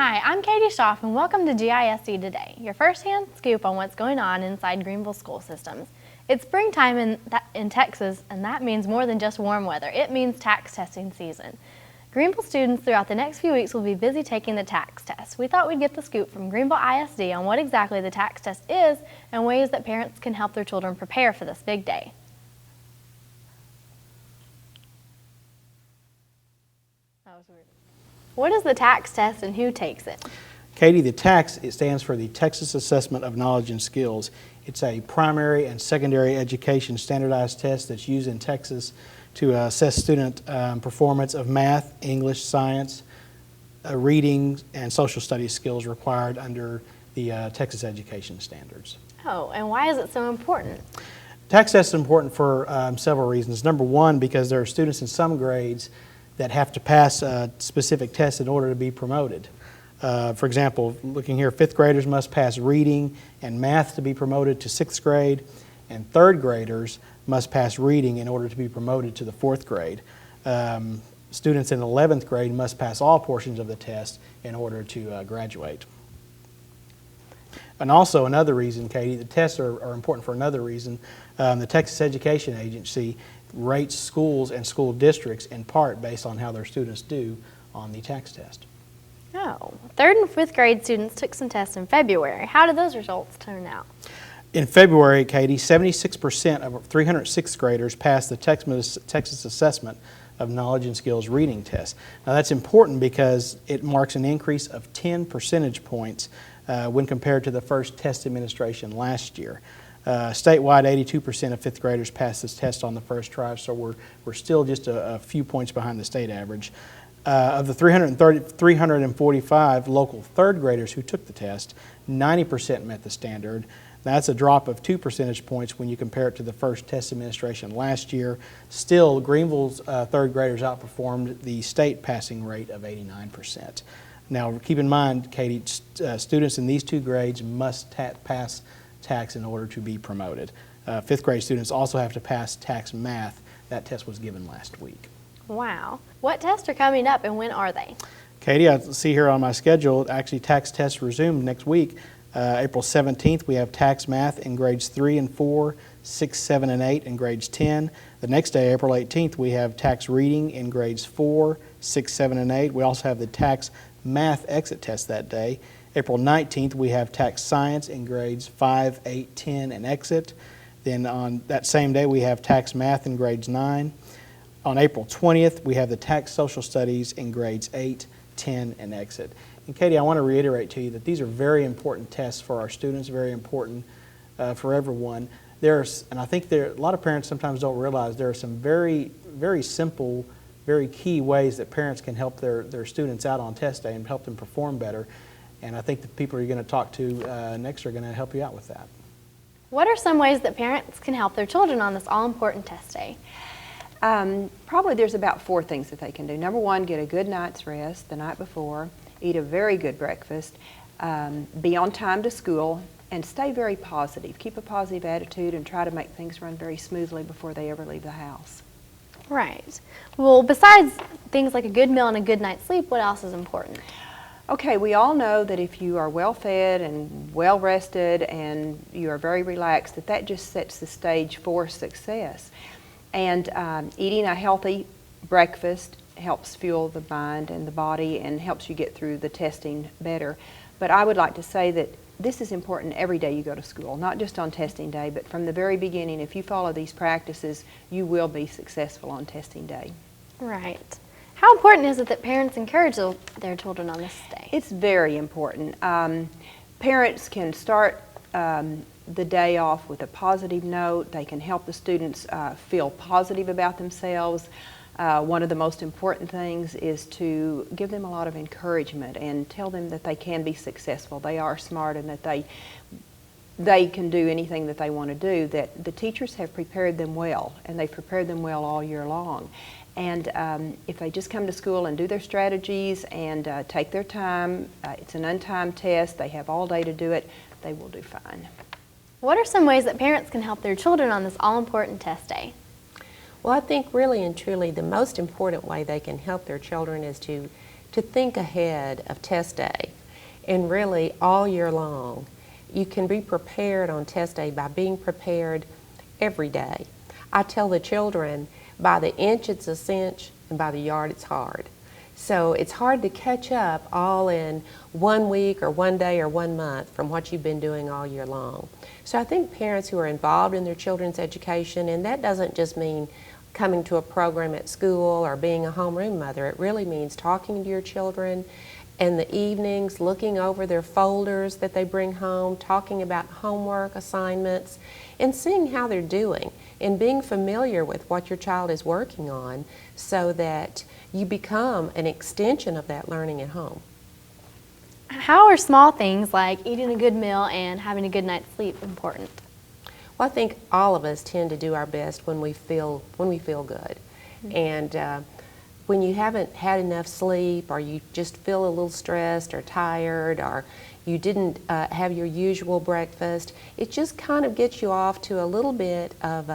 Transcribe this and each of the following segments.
Hi, I'm Katie Schaff and welcome to GISD Today, your first-hand scoop on what's going on inside Greenville school systems. It's springtime in Texas, and that means more than just warm weather. It means TAKS testing season. Greenville students throughout the next few weeks will be busy taking the TAKS test. We thought we'd get the scoop from Greenville ISD on what exactly the TAKS test is and ways that parents can help their children prepare for this big day. That was weird. What is the TAKS test and who takes it? Katie, the TAKS, it stands for the Texas Assessment of Knowledge and Skills. It's a primary and secondary education standardized test that's used in Texas to assess student performance of math, English, science, reading, and social studies skills required under the Texas education standards. Oh, and why is it so important? TAKS test is important for several reasons. Number one, because there are students in some grades that have to pass specific tests in order to be promoted. For example, looking here, 5th graders must pass reading and math to be promoted to 6th grade, and 3rd graders must pass reading in order to be promoted to the 4th grade. Students in 11th grade must pass all portions of the test in order to graduate. And also another reason, Katie, the tests are important for another reason. The Texas Education Agency rates schools and school districts in part based on how their students do on the TAKS test. Oh, 3rd and 5th grade students took some tests in February. How did those results turn out? In February, Katie, 76% of 306th graders passed the Texas Assessment of Knowledge and Skills reading test. Now that's important because it marks an increase of 10 percentage points when compared to the first test administration last year. Statewide, 82% of 5th graders passed this test on the first try, so we're still just a few points behind the state average. Of the 345 local 3rd graders who took the test, 90% met the standard. That's a drop of 2 percentage points when you compare it to the first test administration last year. Still, Greenville's 3rd graders outperformed the state passing rate of 89%. Now, keep in mind, Katie, students in these two grades must pass TAKS in order to be promoted. 5th grade students also have to pass TAKS math. That test was given last week. Wow. What tests are coming up and when are they? Katie, I see here on my schedule, actually TAKS tests resume next week. April 17th, we have TAKS math in grades 3 and 4, 6, 7, and 8 in grades 10. The next day, April 18th, we have TAKS reading in grades 4, 6, 7, and 8. We also have the TAKS math exit test that day. April 19th, we have TAKS Science in grades 5, 8, 10, and exit. Then on that same day, we have TAKS Math in grades 9. On April 20th, we have the TAKS Social Studies in grades 8, 10, and exit. And Katie, I want to reiterate to you that these are very important tests for our students, very important for everyone. And I think a lot of parents sometimes don't realize there are some very, very simple, very key ways that parents can help their students out on test day and help them perform better. And I think the people you're going to talk to next are going to help you out with that. What are some ways that parents can help their children on this all-important test day? Probably there's about 4 things that they can do. Number 1, get a good night's rest the night before, eat a very good breakfast, be on time to school, and stay very positive. Keep a positive attitude and try to make things run very smoothly before they ever leave the house. Right. Well, besides things like a good meal and a good night's sleep, what else is important? Okay, we all know that if you are well fed and well rested and you are very relaxed, that just sets the stage for success. And eating a healthy breakfast helps fuel the mind and the body and helps you get through the testing better. But I would like to say that this is important every day you go to school, not just on testing day, but from the very beginning. If you follow these practices, you will be successful on testing day. Right. How important is it that parents encourage their children on this day? It's very important. Parents can start the day off with a positive note. They can help the students feel positive about themselves. One of the most important things is to give them a lot of encouragement and tell them that they can be successful. They are smart and that they can do anything that they want to do, that the teachers have prepared them well, and they've prepared them well all year long. And if they just come to school and do their strategies and take their time, it's an untimed test, they have all day to do it, they will do fine. What are some ways that parents can help their children on this all-important test day? Well, I think really and truly the most important way they can help their children is to to think ahead of test day. And really, all year long, you can be prepared on test day by being prepared every day. I tell the children, by the inch it's a cinch, and by the yard it's hard. So it's hard to catch up all in 1 week or 1 day or 1 month from what you've been doing all year long. So I think parents who are involved in their children's education, and that doesn't just mean coming to a program at school or being a homeroom mother, it really means talking to your children in the evenings, looking over their folders that they bring home, talking about homework assignments, and seeing how they're doing, and being familiar with what your child is working on so that you become an extension of that learning at home. How are small things like eating a good meal and having a good night's sleep important? Well, I think all of us tend to do our best when we feel good. And when you haven't had enough sleep, or you just feel a little stressed or tired, or you didn't have your usual breakfast, it just kind of gets you off to a little bit of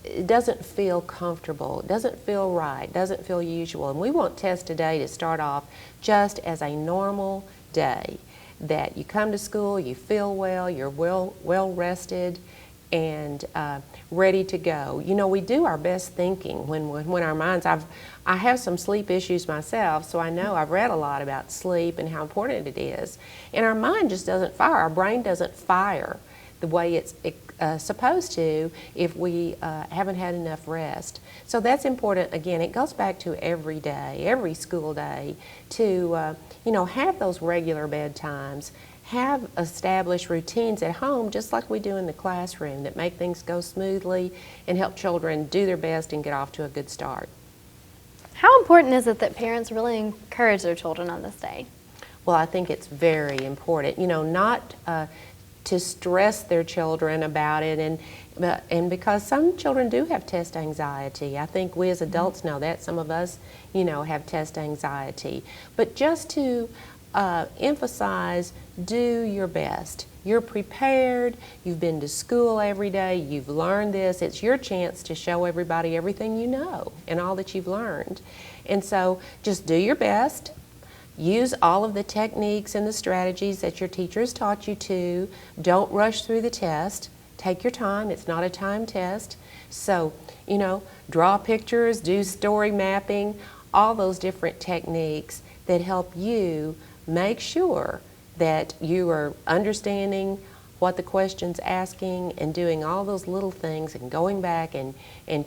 it doesn't feel comfortable, it doesn't feel right, doesn't feel usual. And we want test today to start off just as a normal day, that you come to school, you feel well, you're well rested, and ready to go. You know, we do our best thinking when our minds, I have some sleep issues myself, so I know I've read a lot about sleep and how important it is. And our mind just doesn't fire, our brain doesn't fire the way it's supposed to if we haven't had enough rest. So that's important. Again, it goes back to every day, every school day, to you know, have those regular bedtimes, have established routines at home just like we do in the classroom that make things go smoothly and help children do their best and get off to a good start. How important is it that parents really encourage their children on this day? Well, I think it's very important. You know, not to stress their children about it, and because some children do have test anxiety. I think we as adults know that. Some of us, you know, have test anxiety. But just to emphasize, do your best. You're prepared, you've been to school every day, you've learned this. It's your chance to show everybody everything you know and all that you've learned. And so just do your best. Use all of the techniques and the strategies that your teachers taught you to. Don't rush through the test. Take your time. It's not a time test. So, you know, draw pictures, do story mapping, all those different techniques that help you make sure that you are understanding what the question's asking and doing all those little things and going back and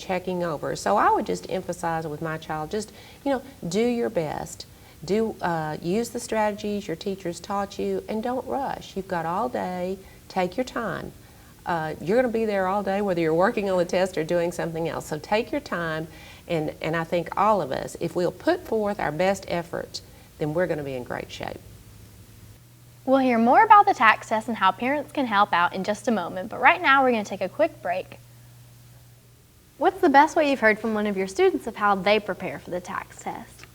checking over. So I would just emphasize with my child, just, you know, do your best. Use the strategies your teachers taught you, and don't rush. You've got all day. Take your time. You're going to be there all day whether you're working on the test or doing something else. So take your time, and I think all of us, if we'll put forth our best efforts, then we're going to be in great shape. We'll hear more about the TAKS test and how parents can help out in just a moment, but right now we're going to take a quick break. What's the best way you've heard from one of your students of how they prepare for the TAKS test?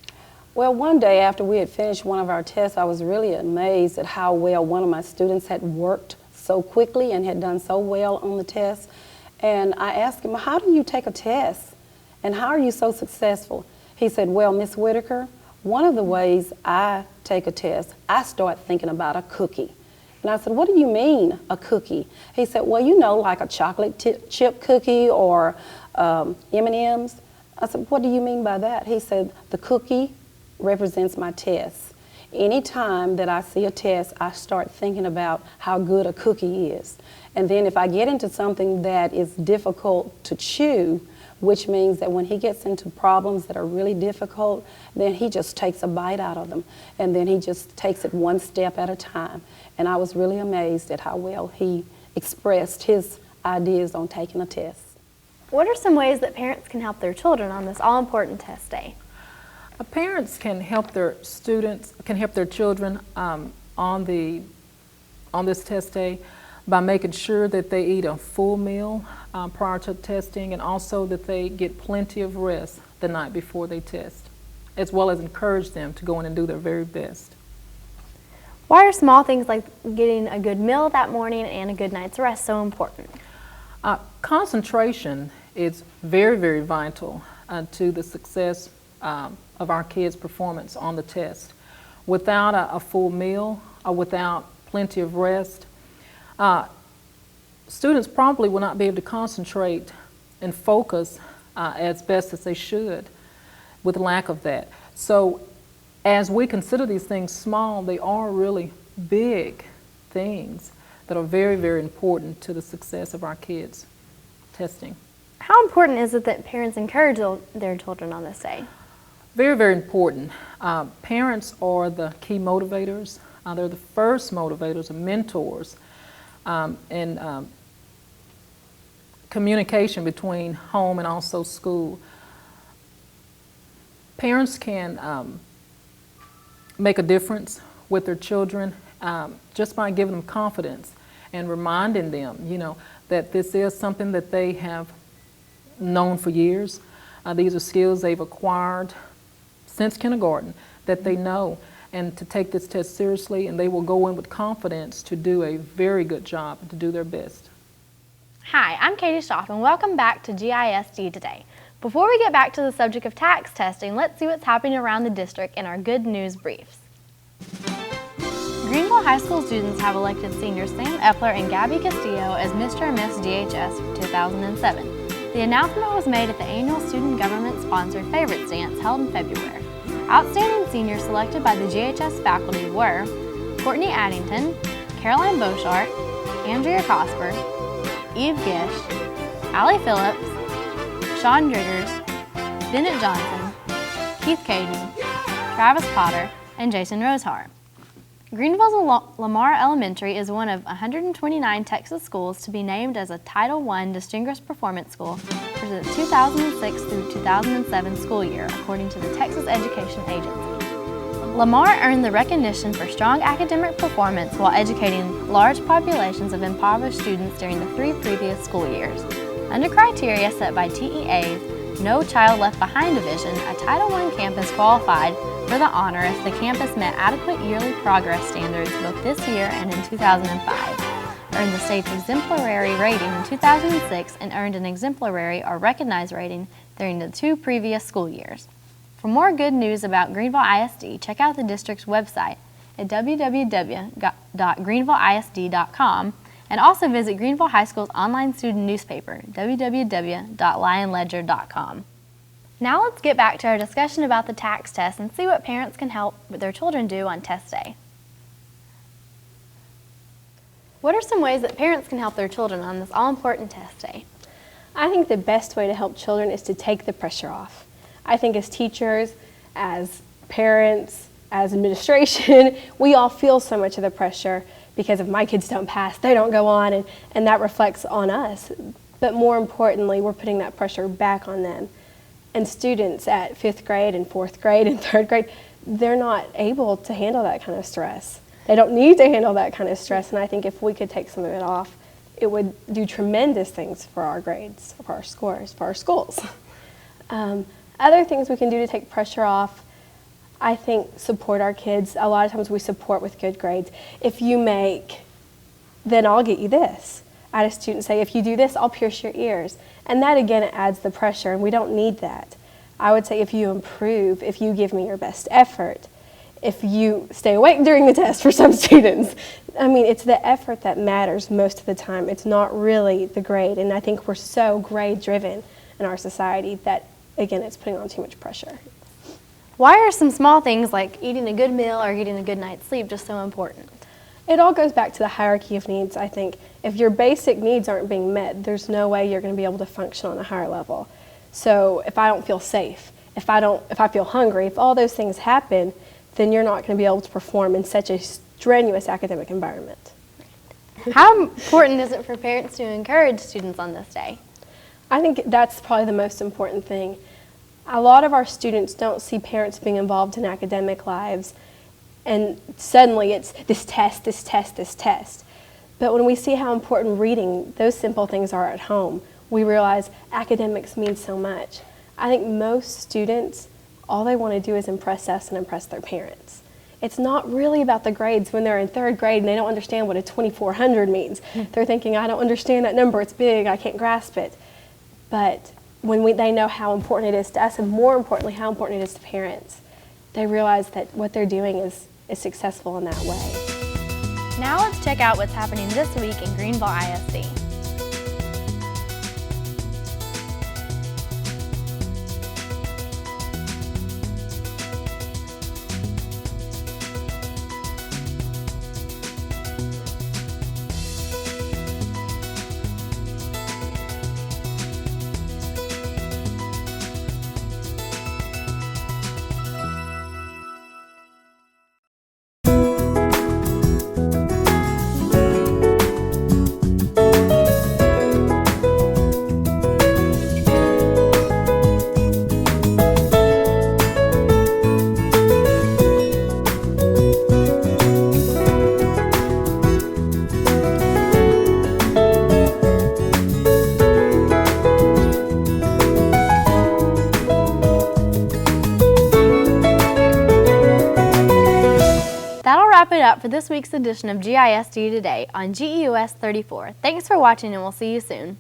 Well, one day after we had finished one of our tests, I was really amazed at how well one of my students had worked so quickly and had done so well on the test. And I asked him, how do you take a test? And how are you so successful? He said, well, Miss Whitaker, one of the ways I take a test, I start thinking about a cookie. And I said, what do you mean, a cookie? He said, well, you know, like a chocolate chip cookie or M&Ms. I said, what do you mean by that? He said, the cookie represents my test. Anytime that I see a test, I start thinking about how good a cookie is. And then if I get into something that is difficult to chew, which means that when he gets into problems that are really difficult, then he just takes a bite out of them. And then he just takes it one step at a time. And I was really amazed at how well he expressed his ideas on taking a test. What are some ways that parents can help their children on this all-important test day? Parents can help their students, can help their children on this test day by making sure that they eat a full meal prior to testing, and also that they get plenty of rest the night before they test, as well as encourage them to go in and do their very best. Why are small things like getting a good meal that morning and a good night's rest so important? Concentration is very, very vital to the success of our kids' performance on the test. Without a full meal or without plenty of rest, students probably will not be able to concentrate and focus as best as they should with lack of that. So as we consider these things small, they are really big things that are very, very important to the success of our kids' testing. How important is it that parents encourage their children on this day? Very, very important. Parents are the key motivators. They're the first motivators and mentors in communication between home and also school. Parents can make a difference with their children just by giving them confidence and reminding them, that this is something that they have known for years. These are skills they've acquired since kindergarten that they know, and to take this test seriously, and they will go in with confidence to do a very good job and to do their best. Hi, I'm Katie Schaff, and welcome back to GISD Today. Before we get back to the subject of TAKS testing, let's see what's happening around the district in our good news briefs. Greenville High School students have elected seniors Sam Epler and Gabby Castillo as Mr. and Miss GHS for 2007. The announcement was made at the annual student government-sponsored Favorites Dance held in February. Outstanding seniors selected by the GHS faculty were Courtney Addington, Caroline Beauchart, Andrea Cosper, Eve Gish, Allie Phillips, Sean Driggers, Bennett Johnson, Keith Caden, Travis Potter, and Jason Rosehart. Greenville's Lamar Elementary is one of 129 Texas schools to be named as a Title I Distinguished Performance School for the 2006 through 2007 school year, according to the Texas Education Agency. Lamar earned the recognition for strong academic performance while educating large populations of impoverished students during the 3 previous school years. Under criteria set by TEA's No Child Left Behind division, a Title I campus qualified for the honor if the campus met adequate yearly progress standards both this year and in 2005, earned the state's exemplary rating in 2006, and earned an exemplary or recognized rating during the 2 previous school years. For more good news about Greenville ISD, check out the district's website at www.greenvillisd.com, and also visit Greenville High School's online student newspaper, www.lionledger.com. Now let's get back to our discussion about the TAKS test and see what parents can help their children do on test day. What are some ways that parents can help their children on this all-important test day? I think the best way to help children is to take the pressure off. I think as teachers, as parents, as administration, we all feel so much of the pressure because if my kids don't pass, they don't go on, and that reflects on us. But more importantly, we're putting that pressure back on them. And students at 5th grade and 4th grade and 3rd grade, they're not able to handle that kind of stress. They don't need to handle that kind of stress, and I think if we could take some of it off, it would do tremendous things for our grades, for our scores, for our schools. Other things we can do to take pressure off, I think support our kids. A lot of times we support with good grades. If you make, then I'll get you this. I had a student say, if you do this, I'll pierce your ears. And that again adds the pressure, and we don't need that. I would say if you improve, if you give me your best effort, if you stay awake during the test for some students. I mean, it's the effort that matters most of the time. It's not really the grade, and I think we're so grade-driven in our society that, again, it's putting on too much pressure. Why are some small things like eating a good meal or getting a good night's sleep just so important? It all goes back to the hierarchy of needs, I think. If your basic needs aren't being met, there's no way you're going to be able to function on a higher level. So if I don't feel safe, if I feel hungry, if all those things happen, then you're not going to be able to perform in such a strenuous academic environment. How important is it for parents to encourage students on this day? I think that's probably the most important thing. A lot of our students don't see parents being involved in academic lives, and suddenly it's this test, this test, this test. But when we see how important reading, those simple things are at home, we realize academics mean so much. I think most students, all they want to do is impress us and impress their parents. It's not really about the grades when they're in 3rd grade and they don't understand what a 2400 means. They're thinking, I don't understand that number, it's big, I can't grasp it. But when they know how important it is to us, and more importantly, how important it is to parents, they realize that what they're doing is successful in that way. Now let's check out what's happening this week in Greenville ISD. That'll wrap it up for this week's edition of GISD Today on GEUS 34. Thanks for watching, and we'll see you soon.